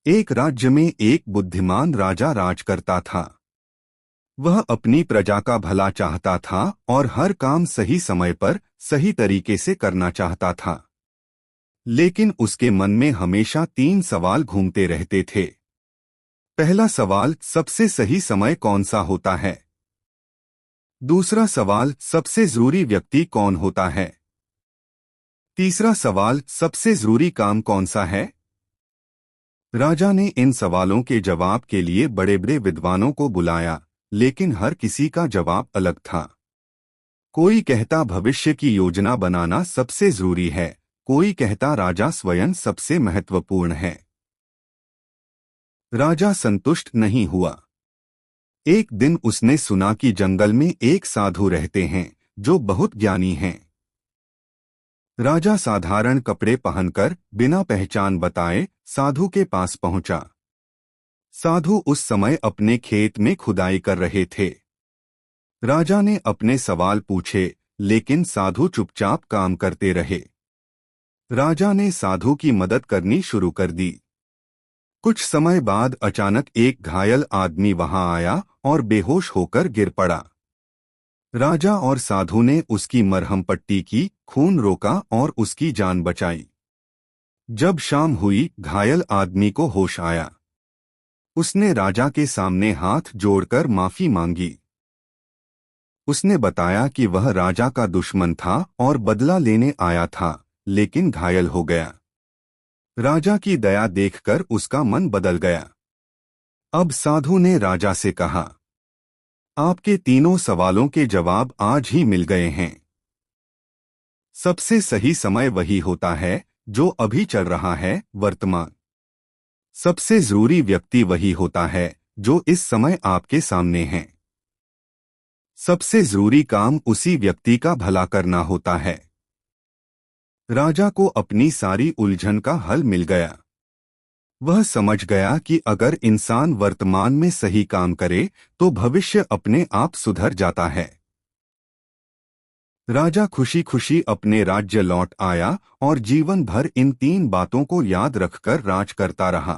एक राज्य में एक बुद्धिमान राजा राज करता था। वह अपनी प्रजा का भला चाहता था और हर काम सही समय पर सही तरीके से करना चाहता था। लेकिन उसके मन में हमेशा 3 सवाल घूमते रहते थे। पहला सवाल, सबसे सही समय कौन सा होता है। दूसरा सवाल, सबसे जरूरी व्यक्ति कौन होता है। तीसरा सवाल, सबसे जरूरी काम कौन सा है। राजा ने इन सवालों के जवाब के लिए बड़े बड़े विद्वानों को बुलाया, लेकिन हर किसी का जवाब अलग था। कोई कहता भविष्य की योजना बनाना सबसे जरूरी है, कोई कहता राजा स्वयं सबसे महत्वपूर्ण है। राजा संतुष्ट नहीं हुआ। एक दिन उसने सुना कि जंगल में एक साधु रहते हैं जो बहुत ज्ञानी हैं। राजा साधारण कपड़े पहनकर बिना पहचान बताए साधु के पास पहुंचा। साधु उस समय अपने खेत में खुदाई कर रहे थे। राजा ने अपने सवाल पूछे, लेकिन साधु चुपचाप काम करते रहे। राजा ने साधु की मदद करनी शुरू कर दी। कुछ समय बाद अचानक एक घायल आदमी वहां आया और बेहोश होकर गिर पड़ा। राजा और साधु ने उसकी मरहम पट्टी की, खून रोका और उसकी जान बचाई। जब शाम हुई, घायल आदमी को होश आया। उसने राजा के सामने हाथ जोड़कर माफी मांगी। उसने बताया कि वह राजा का दुश्मन था और बदला लेने आया था, लेकिन घायल हो गया। राजा की दया देखकर उसका मन बदल गया। अब साधु ने राजा से कहा, आपके तीनों सवालों के जवाब आज ही मिल गए हैं। सबसे सही समय वही होता है जो अभी चल रहा है, वर्तमान। सबसे जरूरी व्यक्ति वही होता है जो इस समय आपके सामने है। सबसे जरूरी काम उसी व्यक्ति का भला करना होता है। राजा को अपनी सारी उलझन का हल मिल गया। वह समझ गया कि अगर इंसान वर्तमान में सही काम करे तो भविष्य अपने आप सुधर जाता है। राजा खुशी खुशी अपने राज्य लौट आया और जीवन भर इन 3 बातों को याद रखकर राज करता रहा।